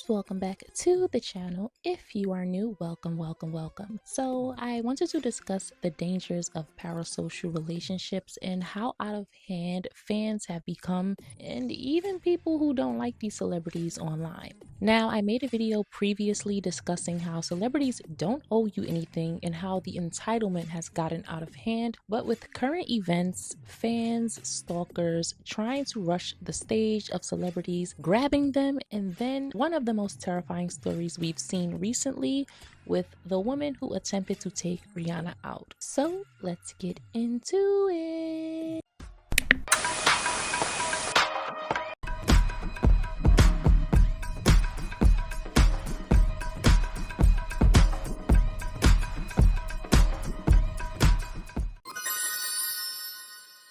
welcome back to the channel. If you are new, welcome. So I wanted to discuss the dangers of parasocial relationships and how out of hand fans have become, and even people who don't like these celebrities online. Now, I made a video previously discussing how celebrities don't owe you anything and how the entitlement has gotten out of hand, but with current events, fans, stalkers trying to rush the stage of celebrities, grabbing them, and then one of the most terrifying stories we've seen recently with the woman who attempted to take Rihanna out. So let's get into it.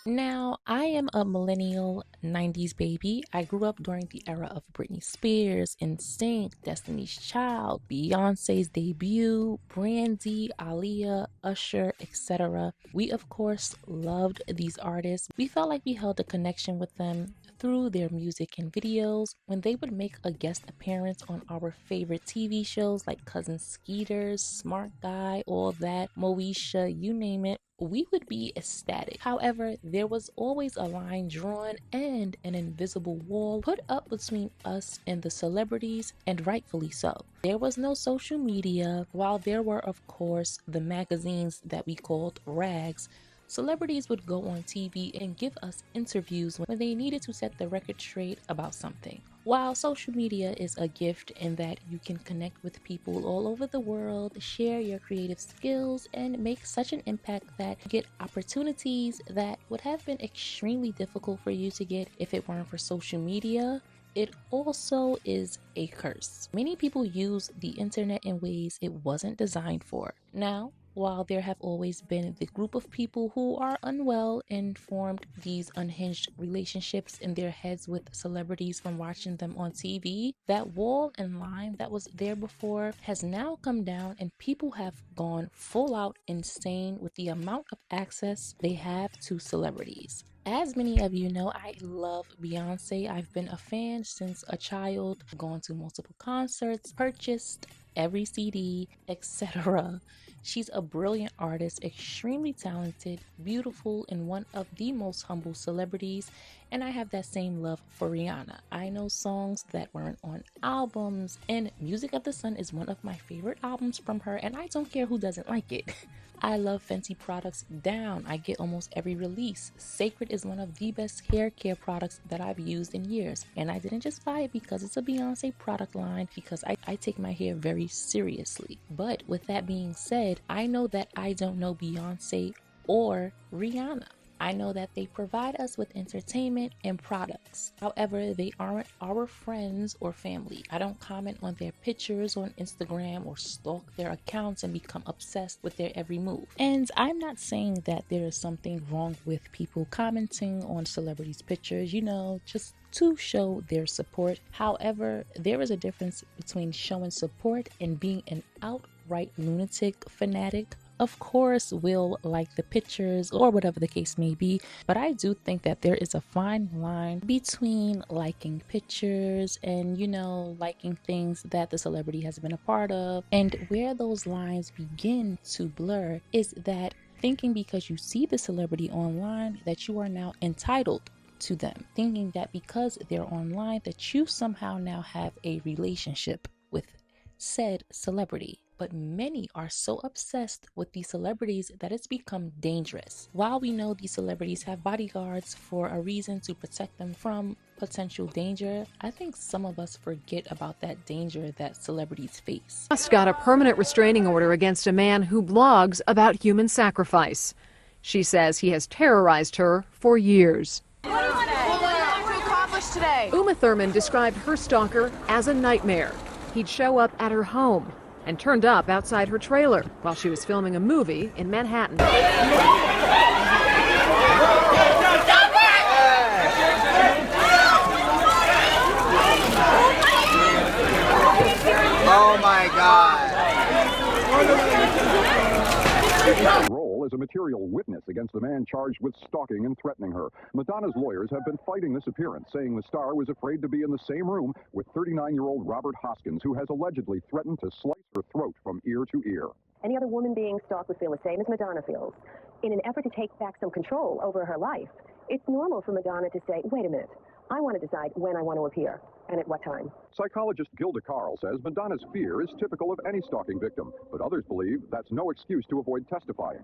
Now, I am a millennial 90s baby. I grew up during the era of Britney Spears, NSYNC, Destiny's Child, Beyonce's debut, Brandy, Aaliyah, Usher, etc. We, of course, loved these artists. We felt like we held a connection with them through their music and videos. When they would make a guest appearance on our favorite TV shows like Cousin Skeeters, Smart Guy, All That, Moesha, you name it, we would be ecstatic. However, there was always a line drawn and an invisible wall put up between us and the celebrities, and rightfully so. There was no social media. While there were, of course, the magazines that we called rags, celebrities would go on TV and give us interviews when they needed to set the record straight about something. While social media is a gift in that you can connect with people all over the world, share your creative skills, and make such an impact that you get opportunities that would have been extremely difficult for you to get if it weren't for social media, it also is a curse. Many people use the internet in ways it wasn't designed for. Now, while there have always been the group of people who are unwell and formed these unhinged relationships in their heads with celebrities from watching them on TV, that wall and line that was there before has now come down, and people have gone full out insane with the amount of access they have to celebrities. As many of you know, I love Beyonce. I've been a fan since a child, gone to multiple concerts, purchased every CD, etc. She's a brilliant artist, extremely talented, beautiful, and one of the most humble celebrities, and I have that same love for Rihanna. I know songs that weren't on albums, and Music of the Sun is one of my favorite albums from her, and I don't care who doesn't like it. I love Fenty products down. I get almost every release. Sacred is one of the best hair care products that I've used in years, and I didn't just buy it because it's a Beyonce product line, because I take my hair very seriously. But with that being said, I know that I don't know Beyonce or Rihanna. I know that they provide us with entertainment and products. However, they aren't our friends or family. I don't comment on their pictures on Instagram or stalk their accounts and become obsessed with their every move. And I'm not saying that there is something wrong with people commenting on celebrities' pictures, just to show their support. However, there is a difference between showing support and being an outright lunatic fanatic. Of course, we'll like the pictures or whatever the case may be, but I do think that there is a fine line between liking pictures and, liking things that the celebrity has been a part of. And where those lines begin to blur is that thinking because you see the celebrity online that you are now entitled to them, thinking that because they're online that you somehow now have a relationship with said celebrity. But many are so obsessed with these celebrities that it's become dangerous. While we know these celebrities have bodyguards for a reason to protect them from potential danger, I think some of us forget about that danger that celebrities face. Just got a permanent restraining order against a man who blogs about human sacrifice. She says he has terrorized her for years. What do you want to accomplish today? Uma Thurman described her stalker as a nightmare. He'd show up at her home and turned up outside her trailer while she was filming a movie in Manhattan. Oh my God. Role as a material witness against the man charged with stalking and threatening her. Madonna's lawyers have been fighting this appearance, saying the star was afraid to be in the same room with 39-year-old Robert Hoskins, who has allegedly threatened to slice her throat from ear to ear. Any other woman being stalked would feel the same as Madonna feels. In an effort to take back some control over her life, it's normal for Madonna to say, wait a minute, I want to decide when I want to appear and at what time. Psychologist Gilda Carl says Madonna's fear is typical of any stalking victim, but others believe that's no excuse to avoid testifying.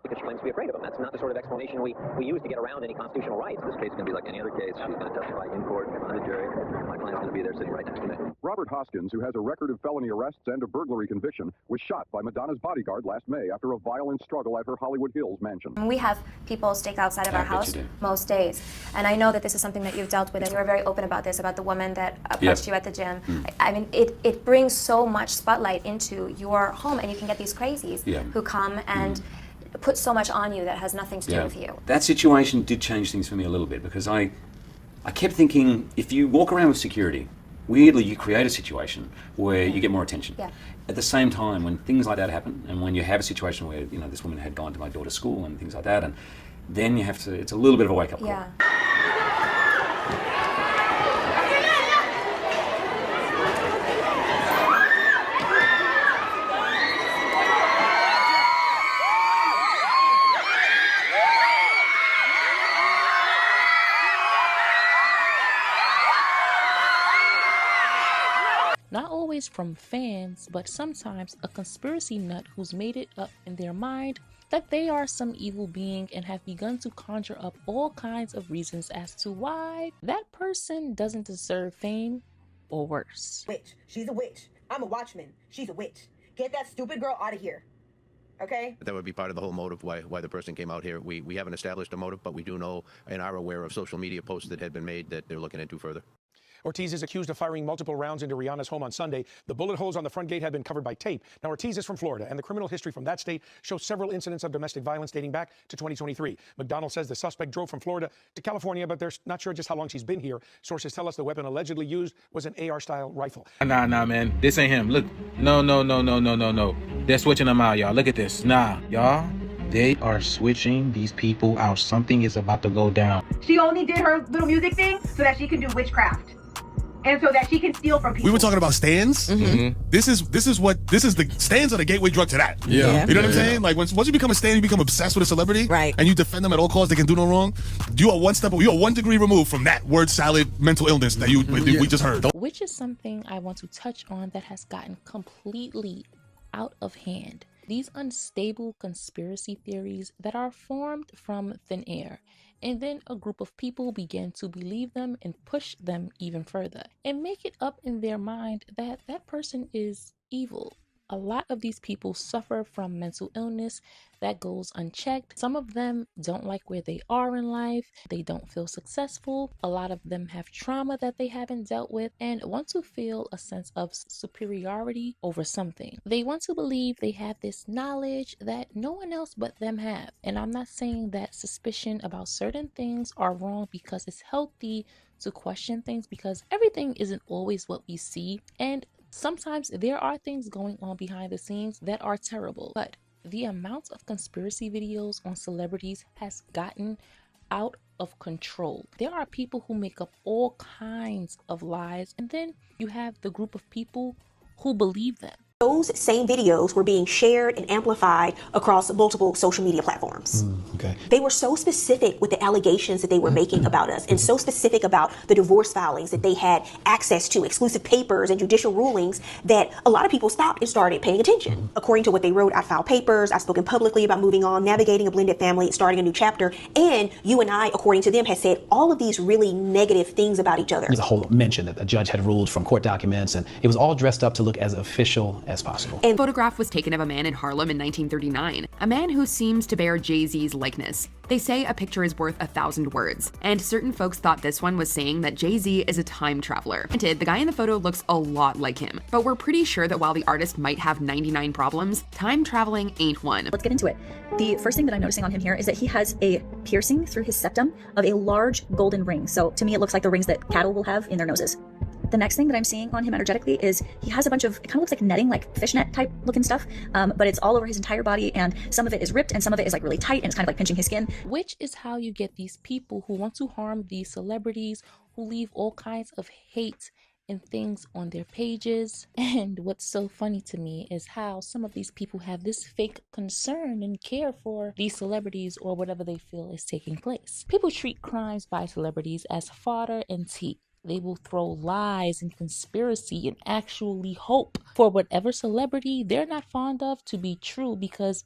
Because she claims to be afraid of him. That's not the sort of explanation we use to get around any constitutional rights. This case is going to be like any other case. She's going to testify in court in front of the jury. My client's going to be there sitting right next to me. Robert Hoskins, who has a record of felony arrests and a burglary conviction, was shot by Madonna's bodyguard last May after a violent struggle at her Hollywood Hills mansion. We have people stake outside of our house most days. And I know that this is something that you've dealt with, and you were very open about this, about the woman that approached you at the gym. I mean, it brings so much spotlight into your home, and you can get these crazies who come and put so much on you that has nothing to do with you. That situation did change things for me a little bit, because I kept thinking, if you walk around with security, weirdly you create a situation where you get more attention. At the same time, when things like that happen, and when you have a situation where, you know, this woman had gone to my daughter's school and things like that, and then you have to, it's a little bit of a wake-up call. Not always from fans, but sometimes a conspiracy nut who's made it up in their mind that they are some evil being and have begun to conjure up all kinds of reasons as to why that person doesn't deserve fame or worse. Witch. She's a witch. I'm a watchman. She's a witch. Get that stupid girl out of here. Okay? That would be part of the whole motive why the person came out here. We haven't established a motive, but we do know and are aware of social media posts that had been made that they're looking into further. Ortiz is accused of firing multiple rounds into Rihanna's home on Sunday. The bullet holes on the front gate had been covered by tape. Now, Ortiz is from Florida, and the criminal history from that state shows several incidents of domestic violence dating back to 2023. McDonald says the suspect drove from Florida to California, but they're not sure just how long she's been here. Sources tell us the weapon allegedly used was an AR-style rifle. Nah, man. This ain't him. Look. No. They're switching them out, y'all. Look at this. Nah, y'all. They are switching these people out. Something is about to go down. She only did her little music thing so that she can do witchcraft. And so that she can steal from people. We were talking about stands. This is the stands are the gateway drug to that. You know what I'm saying? Like once you become a stand, you become obsessed with a celebrity, right? And you defend them at all costs. They can do no wrong. You are one degree removed from that word salad mental illness that we just heard. Which is something I want to touch on that has gotten completely out of hand. These unstable conspiracy theories that are formed from thin air. And then a group of people begin to believe them and push them even further and make it up in their mind that that person is evil. A lot of these people suffer from mental illness that goes unchecked. Some of them don't like where they are in life. They don't feel successful. A lot of them have trauma that they haven't dealt with and want to feel a sense of superiority over something. They want to believe they have this knowledge that no one else but them have. And I'm not saying that suspicion about certain things are wrong, because it's healthy to question things, because everything isn't always what we see. And sometimes there are things going on behind the scenes that are terrible, but the amount of conspiracy videos on celebrities has gotten out of control. There are people who make up all kinds of lies, and then you have the group of people who believe them. Those same videos were being shared and amplified across multiple social media platforms. They were so specific with the allegations that they were making about us, and so specific about the divorce filings that they had access to, exclusive papers and judicial rulings, that a lot of people stopped and started paying attention. According to what they wrote, I filed papers, I've spoken publicly about moving on, navigating a blended family, starting a new chapter, and you and I, according to them, had said all of these really negative things about each other. There's a whole mention that the judge had ruled from court documents, and it was all dressed up to look as official as possible. A photograph was taken of a man in Harlem in 1939, a man who seems to bear Jay-Z's likeness. They say a picture is worth 1,000 words, and certain folks thought this one was saying that Jay-Z is a time traveler. Granted, the guy in the photo looks a lot like him, but we're pretty sure that while the artist might have 99 problems, time traveling ain't one. Let's get into it. The first thing that I'm noticing on him here is that he has a piercing through his septum of a large golden ring. So to me, it looks like the rings that cattle will have in their noses. The next thing that I'm seeing on him energetically is he has a bunch of, it kind of looks like netting, like fishnet type looking stuff, but it's all over his entire body, and some of it is ripped and some of it is like really tight and it's kind of like pinching his skin. Which is how you get these people who want to harm these celebrities, who leave all kinds of hate and things on their pages. And what's so funny to me is how some of these people have this fake concern and care for these celebrities or whatever they feel is taking place. People treat crimes by celebrities as fodder and tea. They will throw lies and conspiracy and actually hope for whatever celebrity they're not fond of to be true because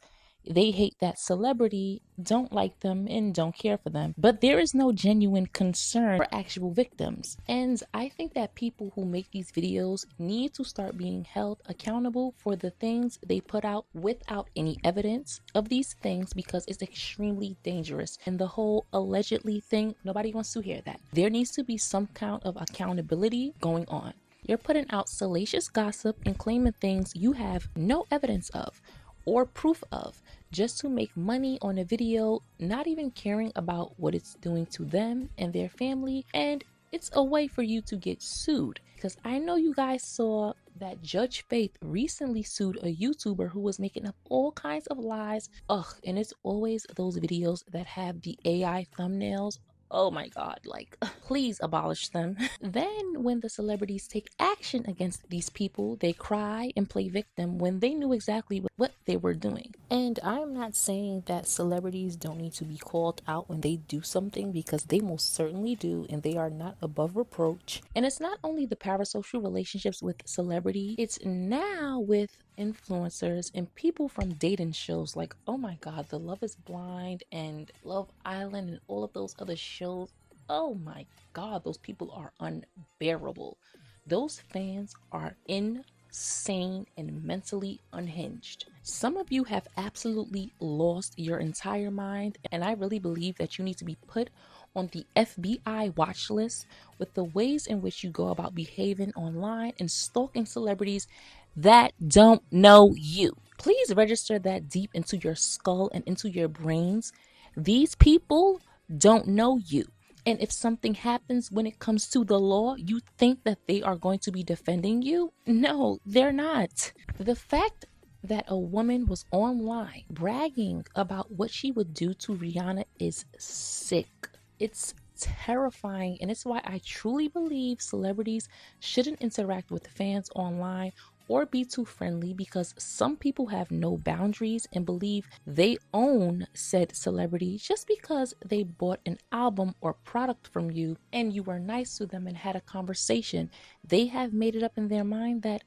they hate that celebrity, don't like them, and don't care for them. But there is no genuine concern for actual victims. And I think that people who make these videos need to start being held accountable for the things they put out without any evidence of these things, because it's extremely dangerous. And the whole allegedly thing, nobody wants to hear that. There needs to be some kind of accountability going on. You're putting out salacious gossip and claiming things you have no evidence of or proof of, just to make money on a video, not even caring about what it's doing to them and their family. And it's a way for you to get sued, because I know you guys saw that Judge Faith recently sued a YouTuber who was making up all kinds of lies. And it's always those videos that have the AI thumbnails. Oh my God, like, please abolish them. Then when the celebrities take action against these people, they cry and play victim when they knew exactly what they were doing. And I'm not saying that celebrities don't need to be called out when they do something, because they most certainly do, and they are not above reproach. And it's not only the parasocial relationships with celebrity, it's now with influencers and people from dating shows like, oh my God, the Love is Blind and Love Island and all of those other shows. Oh my God, those people are unbearable. Those fans are insane and mentally unhinged. Some of you have absolutely lost your entire mind, and I really believe that you need to be put on the FBI watch list with the ways in which you go about behaving online and stalking celebrities that don't know you. Please register that deep into your skull and into your brains. These people don't know you. And if something happens when it comes to the law, you think that they are going to be defending you? No, they're not. The fact that a woman was online bragging about what she would do to Rihanna is sick. It's terrifying, and it's why I truly believe celebrities shouldn't interact with fans online or be too friendly, because some people have no boundaries and believe they own said celebrity just because they bought an album or product from you and you were nice to them and had a conversation. They have made it up in their mind that,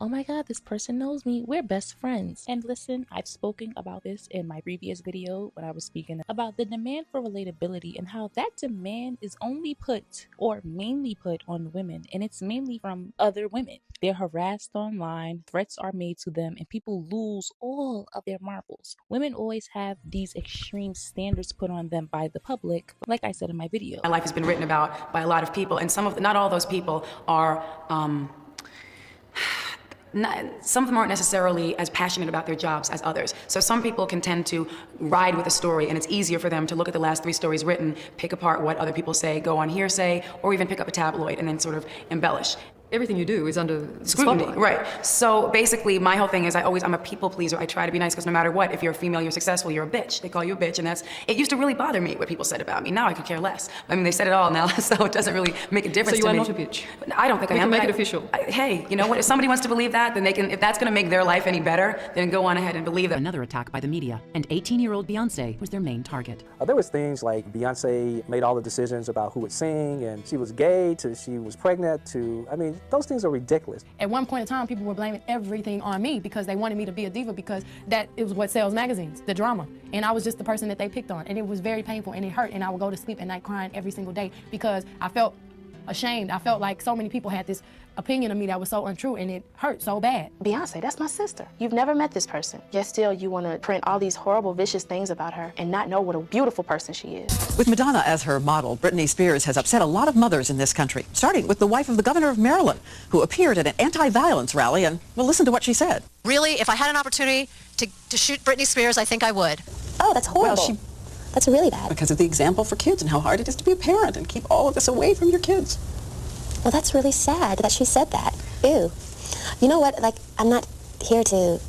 oh my God, this person knows me, we're best friends. And listen, I've spoken about this in my previous video when I was speaking about the demand for relatability and how that demand is only put or mainly put on women, and it's mainly from other women. They're harassed online, threats are made to them, and people lose all of their marbles. Women always have these extreme standards put on them by the public, like I said in my video. My life has been written about by a lot of people, and not all those people are some of them aren't necessarily as passionate about their jobs as others. So some people can tend to ride with a story, and it's easier for them to look at the last 3 stories written, pick apart what other people say, go on hearsay, or even pick up a tabloid and then sort of embellish. Everything you do is under scrutiny, right? So basically, my whole thing is I'm a people pleaser. I try to be nice because no matter what, if you're a female, you're successful, you're a bitch. They call you a bitch, and it used to really bother me what people said about me. Now I could care less. I mean, they said it all now, so it doesn't really make a difference to me. So you are not a bitch? I don't think I am. We can make it official. Hey, you know what? If somebody wants to believe that, then they can. If that's going to make their life any better, then go on ahead and believe that. Another attack by the media, and 18-year-old Beyonce was their main target. There was things like Beyonce made all the decisions about who would sing, and she was gay to she was pregnant to, I mean, those things are ridiculous. At one point in time, people were blaming everything on me because they wanted me to be a diva, because it was what sells magazines, the drama. And I was just the person that they picked on, and it was very painful and it hurt, and I would go to sleep at night crying every single day because I felt ashamed. I felt like so many people had this opinion of me that was so untrue, and it hurt so bad. Beyonce, that's my sister. You've never met this person, yet still you want to print all these horrible, vicious things about her and not know what a beautiful person she is. With Madonna as her model, Britney Spears has upset a lot of mothers in this country, starting with the wife of the governor of Maryland, who appeared at an anti-violence rally, and well, listen to what she said. Really, if I had an opportunity to shoot Britney Spears, I think I would. Oh, that's horrible. Well, that's really bad. Because of the example for kids and how hard it is to be a parent and keep all of this away from your kids. Well, that's really sad that she said that. Ew. You know what? Like, I'm not here to,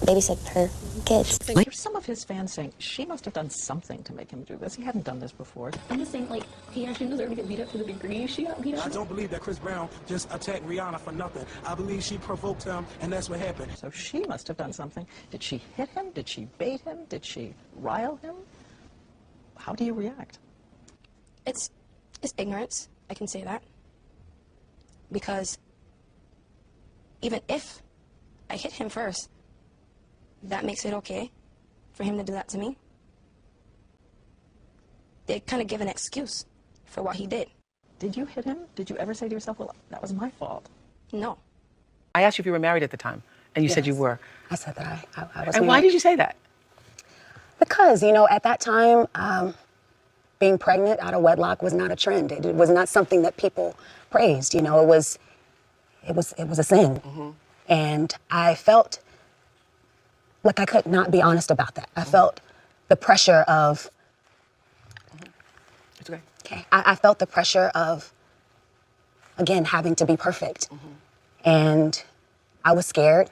babysit her kids. There's some of his fans saying she must have done something to make him do this. He hadn't done this before. I'm just saying, like, he actually deserved to get beat up to the degree she got beat up. I don't believe that Chris Brown just attacked Rihanna for nothing. I believe she provoked him, and that's what happened. So she must have done something. Did she hit him? Did she bait him? Did she rile him? How do you react? It's ignorance. I can say that. Because even if I hit him first, that makes it okay for him to do that to me. They kind of give an excuse for what he did. Did you hit him? Did you ever say to yourself, well, that was my fault? No. I asked you if you were married at the time, and you said you were. I said that I was And why did you say that? Because, at that time, being pregnant out of wedlock was not a trend. It was not something that people praised. It was a sin. Mm-hmm. And I felt like I could not be honest about that. I felt the pressure of... It's okay. Okay. I felt the pressure of, again, having to be perfect. And I was scared.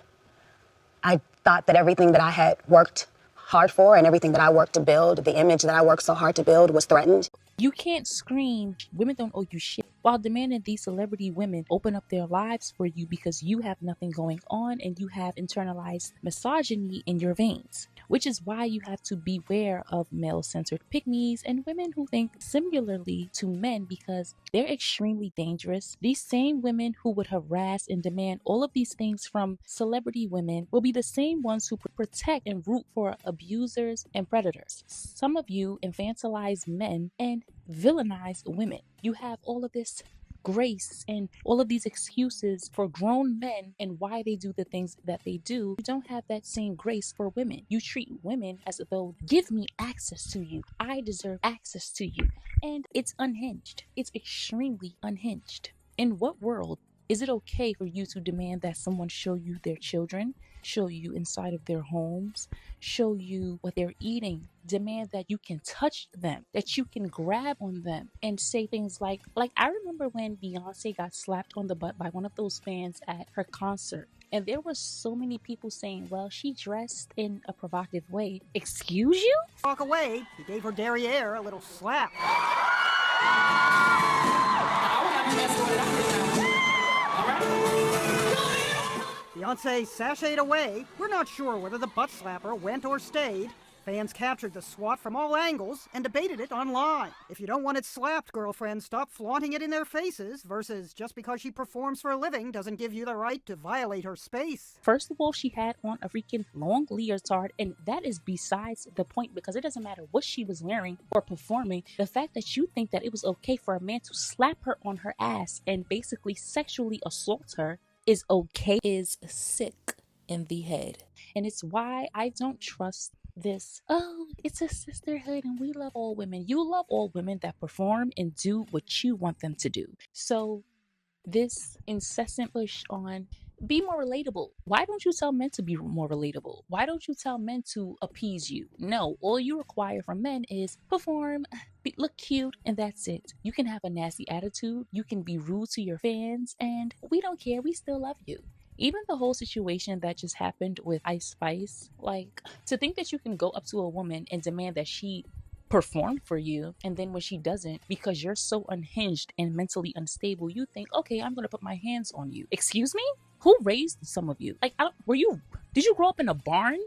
I thought that everything that I had worked hard for and everything that I worked to build, the image that I worked so hard to build, was threatened. You can't scream, women don't owe you shit, while demanding these celebrity women open up their lives for you because you have nothing going on and you have internalized misogyny in your veins. Which is why you have to beware of male-centered pygmies and women who think similarly to men, because they're extremely dangerous. These same women who would harass and demand all of these things from celebrity women will be the same ones who protect and root for abusers and predators. Some of you infantilize men and villainize women. You have all of this grace and all of these excuses for grown men and why they do the things that they do. You don't have that same grace for women. You treat women as though, give me access to you. I deserve access to you. And it's unhinged. It's extremely unhinged. In what world is it okay for you to demand that someone show you their children, show you inside of their homes, show you what they're eating, demand that you can touch them, that you can grab on them, and say things like I remember when Beyonce got slapped on the butt by one of those fans at her concert. And there were so many people saying, well, she dressed in a provocative way. Excuse you? Walk away. He gave her derriere a little slap. Beyonce sashayed away. We're not sure whether the butt slapper went or stayed. Fans captured the swat from all angles and debated it online. If you don't want it slapped, girlfriend, stop flaunting it in their faces, versus just because she performs for a living doesn't give you the right to violate her space. First of all, she had on a freaking long leotard, and that is besides the point, because it doesn't matter what she was wearing or performing. The fact that you think that it was okay for a man to slap her on her ass and basically sexually assault her is okay is sick in the head. And it's why I don't trust this, oh, it's a sisterhood and we love all women. You love all women that perform and do what you want them to do. So this incessant push on be more relatable. Why don't you tell men to be more relatable? Why don't you tell men to appease you? No, all you require from men is perform, look cute, and that's it. You can have a nasty attitude, you can be rude to your fans, and we don't care, we still love you. Even the whole situation that just happened with Ice Spice, like, to think that you can go up to a woman and demand that she perform for you, and then when she doesn't, because you're so unhinged and mentally unstable, you think, okay, I'm gonna put my hands on you. Excuse me? Who raised some of you? Like, did you grow up in a barn?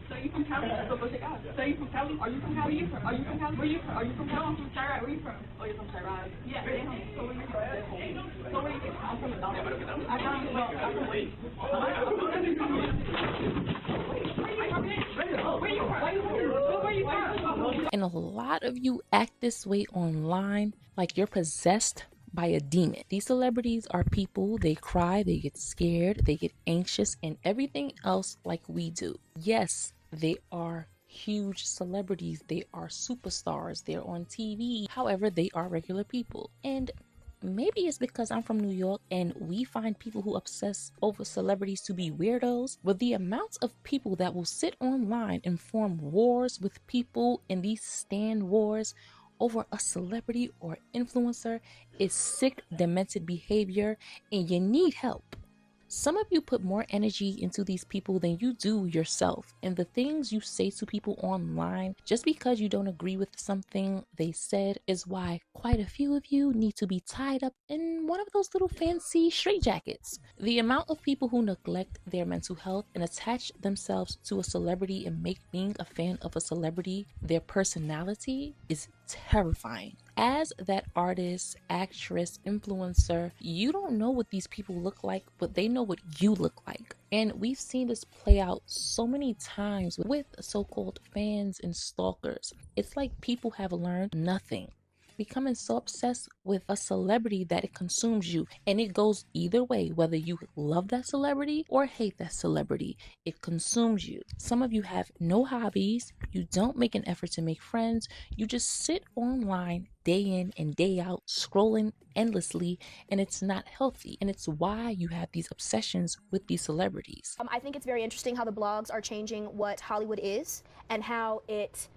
So you from Cali? So go check out. So you from Cali? Are you from Cali? Where you from? Are you from Cali? Where you from? Are you from Cali? I'm from Chiraq. Where you from? Oh, you're from Chiraq. Yeah. So where you from? So where you from? I'm from McDonald's. And a lot of you act this way online like you're possessed by a demon. These celebrities are people. They cry, they get scared, they get anxious, and everything else like we do. Yes, they are huge celebrities. They are superstars. They're on TV. However, they are regular people. And maybe it's because I'm from New York and we find people who obsess over celebrities to be weirdos, but the amount of people that will sit online and form wars with people in these stan wars over a celebrity or influencer is sick, demented behavior, and you need help. Some of you put more energy into these people than you do yourself, and the things you say to people online just because you don't agree with something they said is why quite a few of you need to be tied up in one of those little fancy straitjackets. The amount of people who neglect their mental health and attach themselves to a celebrity and make being a fan of a celebrity their personality is terrifying. As that artist, actress, influencer, you don't know what these people look like, but they know what you look like. And we've seen this play out so many times with so-called fans and stalkers. It's like people have learned nothing, becoming so obsessed with a celebrity that it consumes you, and it goes either way. Whether you love that celebrity or hate that celebrity, it consumes you. Some of you have no hobbies, you don't make an effort to make friends, you just sit online day in and day out scrolling endlessly, and it's not healthy, and it's why you have these obsessions with these celebrities. I think it's very interesting how the blogs are changing what Hollywood is and how it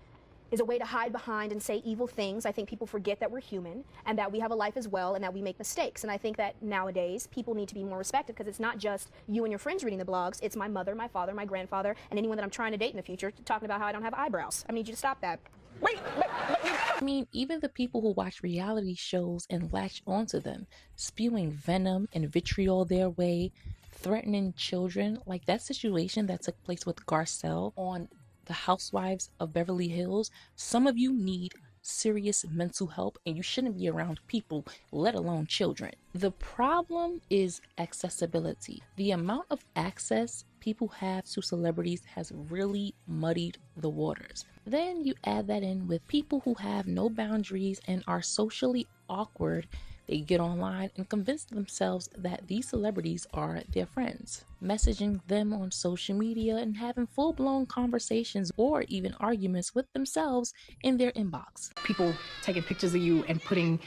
is a way to hide behind and say evil things. I think people forget that we're human and that we have a life as well and that we make mistakes. And I think that nowadays people need to be more respected, because it's not just you and your friends reading the blogs. It's my mother, my father, my grandfather, and anyone that I'm trying to date in the future talking about how I don't have eyebrows. I need you to stop that. I mean, even the people who watch reality shows and latch onto them, spewing venom and vitriol their way, threatening children, like that situation that took place with Garcelle on The Housewives of Beverly Hills. Some of you need serious mental help, and you shouldn't be around people, let alone children. The problem is accessibility. The amount of access people have to celebrities has really muddied the waters. Then you add that in with people who have no boundaries and are socially awkward. They get online and convince themselves that these celebrities are their friends, messaging them on social media and having full-blown conversations or even arguments with themselves in their inbox. People taking pictures of you and putting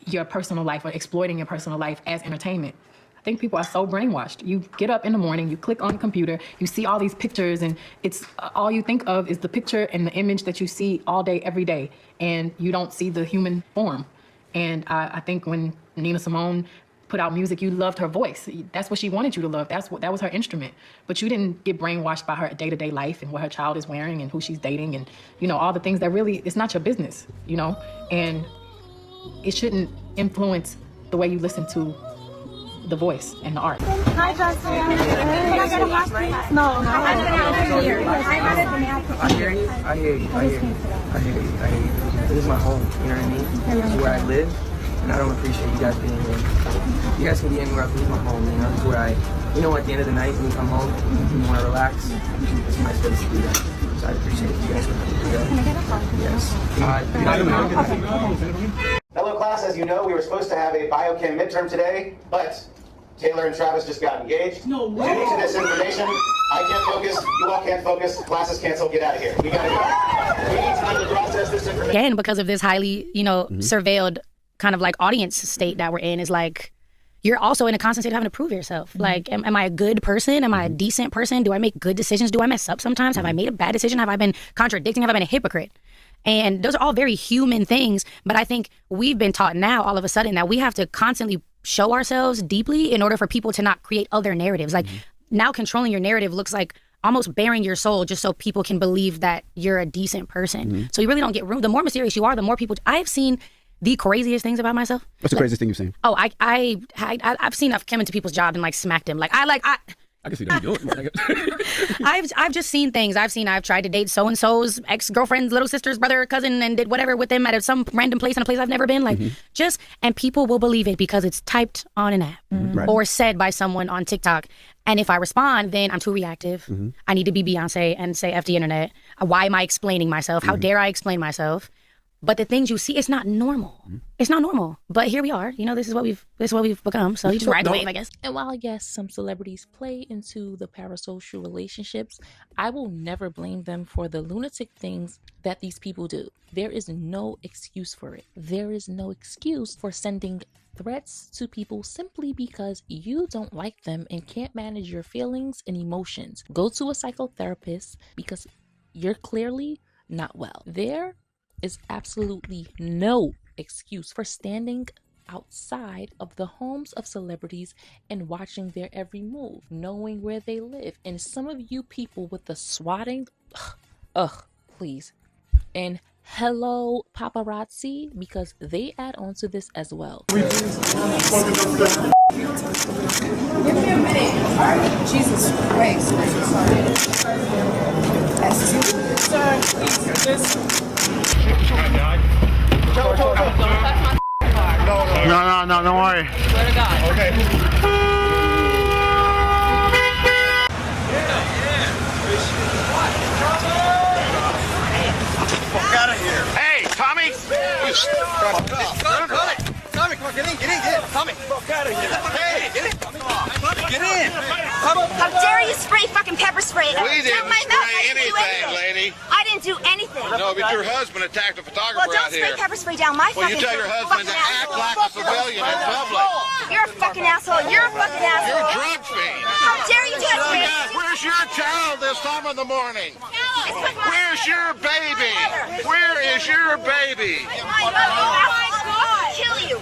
your personal life or exploiting your personal life as entertainment. I think people are so brainwashed. You get up in the morning, you click on the computer, you see all these pictures, and it's all you think of is the picture and the image that you see all day, every day, and you don't see the human form. And I think when Nina Simone put out music, you loved her voice. That's what she wanted you to love. That was her instrument. But you didn't get brainwashed by her day-to-day life and what her child is wearing and who she's dating and, you know, all the things that really, it's not your business, you know? And it shouldn't influence the way you listen to the voice and the art. Hi, Justin. Can I get a watch, please? No. I hear you. This is my home, you know what I mean? This is where I live, and I don't appreciate you guys being here. You guys can be anywhere else, this is my home, you know? This is where at the end of the night when you come home, you want to relax, this is my space to do that. So I appreciate you guys for coming. Yes. Hello class, as you know, we were supposed to have a biochem midterm today, but Taylor and Travis just got engaged. No way. Due to this information, I can't focus, you all can't focus, class is canceled, get out of here. We gotta go. We need time to process this information. Again, because of this highly, surveilled kind of like audience state that we're in, is like, you're also in a constant state of having to prove yourself. Like, am I a good person? Am I a decent person? Do I make good decisions? Do I mess up sometimes? Have I made a bad decision? Have I been contradicting? Have I been a hypocrite? And those are all very human things. But I think we've been taught now all of a sudden that we have to constantly show ourselves deeply in order for people to not create other narratives. Like now controlling your narrative looks like almost bearing your soul just so people can believe that you're a decent person. So you really don't get room. The more mysterious you are, the more people. I've seen the craziest things about myself. What's the craziest thing you've seen? Oh, I've seen I've come into people's jobs and like smacked them. Like I can see that you doing it. I've just seen things. I've tried to date so-and-so's ex-girlfriend's little sister's brother or cousin and did whatever with them at some random place in a place I've never been. Like and people will believe it because it's typed on an app or said by someone on TikTok. And if I respond, then I'm too reactive. I need to be Beyonce and say F the internet. Why am I explaining myself? How dare I explain myself? But the things you see, it's not normal. It's not normal. But here we are. You know, this is what we've become. So you just ride the wave, I guess. And while yes, some celebrities play into the parasocial relationships, I will never blame them for the lunatic things that these people do. There is no excuse for it. There is no excuse for sending threats to people simply because you don't like them and can't manage your feelings and emotions. Go to a psychotherapist because you're clearly not well. There is absolutely no excuse for standing outside of the homes of celebrities and watching their every move, knowing where they live. And some of you people with the swatting, please. And hello paparazzi, because they add on to this as well. Give me a minute. All right. Jesus Christ. Sir, please, this. No, don't worry. Swear to God. Okay. Fuck out of here. Hey, Tommy! Tommy, come on, get in. Tommy, fuck out of here. Hey, get in. Get in. How dare you spray fucking pepper spray? We didn't spray anything, lady. I didn't do anything. No, but your husband attacked a photographer Well, don't out here. spray pepper spray down my Well, fucking you tell your husband to act asshole. like a civilian in public. You're a fucking asshole. You're a fucking asshole. You're a drug fiend. How dare you do Oh, that? God, where's your child this time of the morning? Where's your baby? Where is your baby? I'll kill you.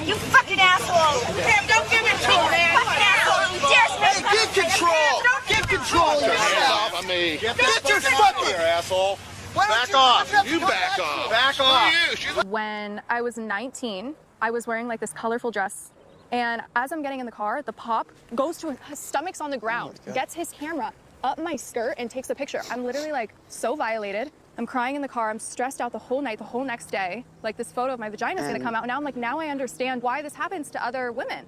You fucking asshole. Don't give it to me, man. Fucking asshole. You dare spray pepper Get control. Get control of Hands yourself. off of me. Get your fucking asshole. Back off. You back off. Back off. When I was 19, I was wearing like this colorful dress. And as I'm getting in the car, the pop goes to his stomach's on the ground, gets his camera up my skirt and takes a picture. I'm literally like so violated. I'm crying in the car. I'm stressed out the whole night, the whole next day. Like this photo of my vagina is gonna come out. Now I'm like, now I understand why this happens to other women.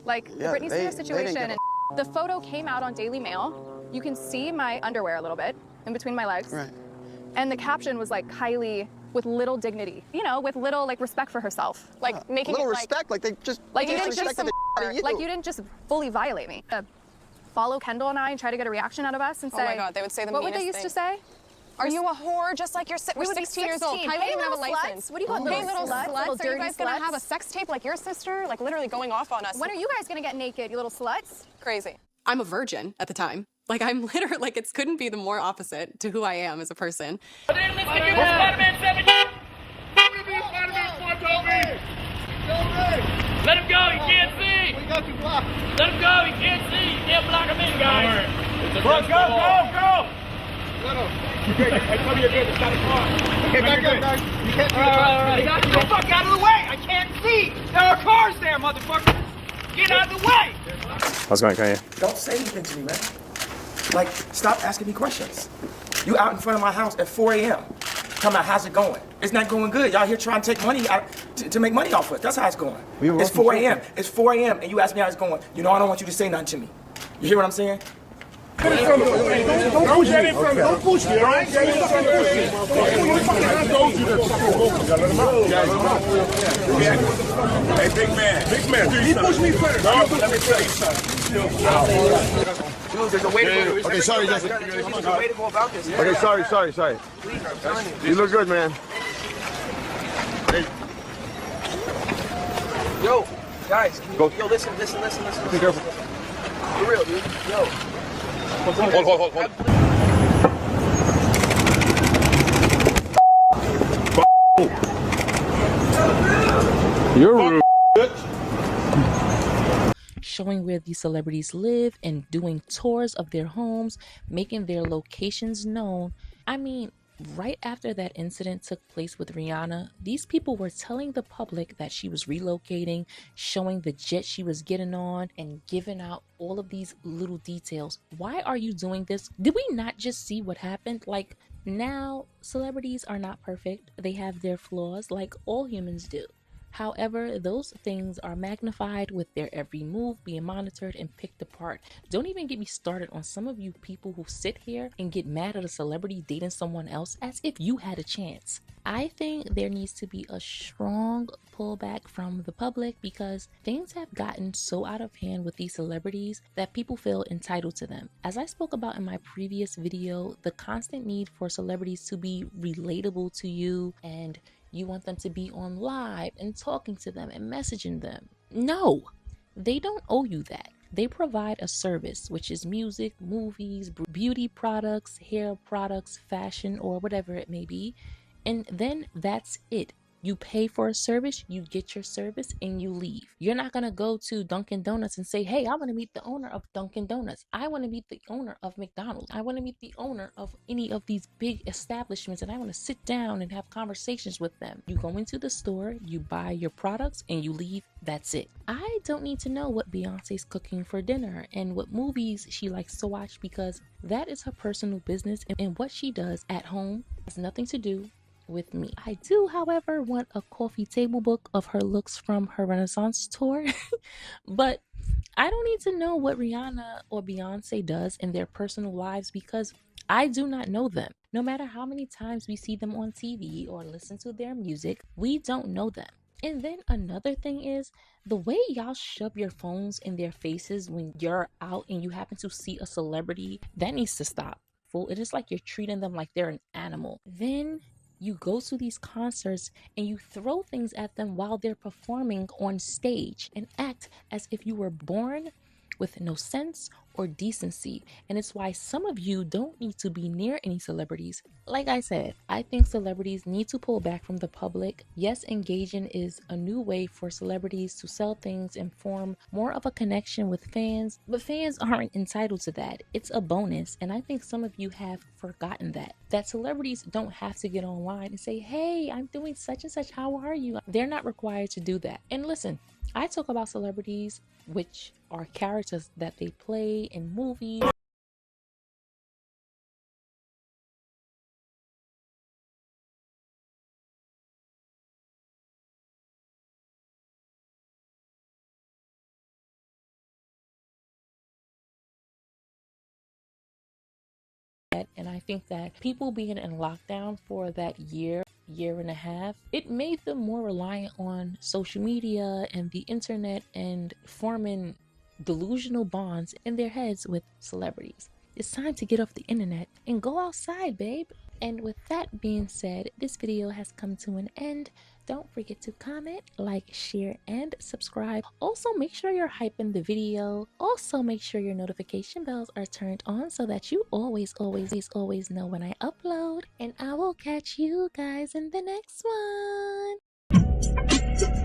Like the Britney Spears situation. And the photo came out on Daily Mail. You can see my underwear a little bit in between my legs. Right. And the caption was like, Kylie with little dignity, you know, with little like respect for herself, like making little it respect, like they just like you didn't just disrespected the out of you. like you didn't just fully violate me. Follow Kendall and I and try to get a reaction out of us and say, Oh my God, they would say the what would meanest they used to thing. say? Are you a whore just like you're We would be 16 years old? 16. Kylie Hey, doesn't even have a little license. sluts. What do you call Hey, little little sluts? sluts. Little Are you dirty guys gonna sluts? have a sex tape like your sister? Like literally going off on us. When are you guys gonna get naked, you little sluts? Crazy. I'm a virgin at the time. Like I'm literally like it couldn't be the more opposite to who I am as a person. Let him go, he can't see! We got you blocked. Let him go, he can't see! You can't block him in, guys! Go! Let him. I told you you're good, it's not a car. Okay, back up, guys. You can't see the car. Get the fuck out of the way! I can't see! There are cars there, motherfucker! Get out of the way! How's it going, Kanye? Don't say anything to me, man. Like, stop asking me questions. You out in front of my house at 4 a.m. Come out, how's it going? It's not going good. Y'all here trying to take money out to make money off us. That's how it's going. It's 4 a.m. It's 4 a.m. and you ask me how it's going. You know I don't want you to say nothing to me. You hear what I'm saying? Don't push me. Don't push me, all right? Hey, big man. He pushed me first. No, let me tell you something. Dude, there's a way to go. Okay, sorry, Justin. There's a way to go about this. Okay, sorry. You look good, man. Hey. Yo, guys. Go. Yo, listen. Be careful. For real, dude. Yo. Hold. You're rude. Showing where these celebrities live and doing tours of their homes, making their locations known. I mean, right after that incident took place with Rihanna, these people were telling the public that she was relocating, showing the jet she was getting on, and giving out all of these little details. Why are you doing this? Did we not just see what happened? Like, now, celebrities are not perfect. They have their flaws like all humans do. However, those things are magnified with their every move being monitored and picked apart. Don't even get me started on some of you people who sit here and get mad at a celebrity dating someone else as if you had a chance. I think there needs to be a strong pullback from the public because things have gotten so out of hand with these celebrities that people feel entitled to them. As I spoke about in my previous video, the constant need for celebrities to be relatable to you and you want them to be on live and talking to them and messaging them. No, they don't owe you that. They provide a service, which is music, movies, beauty products, hair products, fashion, or whatever it may be. And then that's it. You pay for a service, you get your service, and you leave. You're not going to go to Dunkin' Donuts and say, hey, I want to meet the owner of Dunkin' Donuts. I want to meet the owner of McDonald's. I want to meet the owner of any of these big establishments, and I want to sit down and have conversations with them. You go into the store, you buy your products, and you leave. That's it. I don't need to know what Beyonce's cooking for dinner and what movies she likes to watch because that is her personal business, and what she does at home has nothing to do with me. I do, however, want a coffee table book of her looks from her Renaissance tour, but I don't need to know what Rihanna or Beyonce does in their personal lives because I do not know them. No matter how many times we see them on TV or listen to their music, we don't know them. And then another thing is the way y'all shove your phones in their faces when you're out and you happen to see a celebrity, that needs to stop. It is like you're treating them like they're an animal. Then you go to these concerts and you throw things at them while they're performing on stage and act as if you were born with no sense or decency. And it's why some of you don't need to be near any celebrities. Like I said, I think celebrities need to pull back from the public. Yes, engaging is a new way for celebrities to sell things and form more of a connection with fans, but fans aren't entitled to that. It's a bonus, and I think some of you have forgotten that celebrities don't have to get online and say, hey, I'm doing such and such, how are you? They're not required to do that. And listen, I talk about celebrities, which are characters that they play in movies. And I think that people being in lockdown for that year and a half, it made them more reliant on social media and the internet and forming delusional bonds in their heads with celebrities. It's time to get off the internet and go outside, babe. And with that being said, this video has come to an end. Don't forget to comment, like, share, and subscribe. Also, make sure you're hyping the video. Also, make sure your notification bells are turned on so that you always know when I upload. And I will catch you guys in the next one.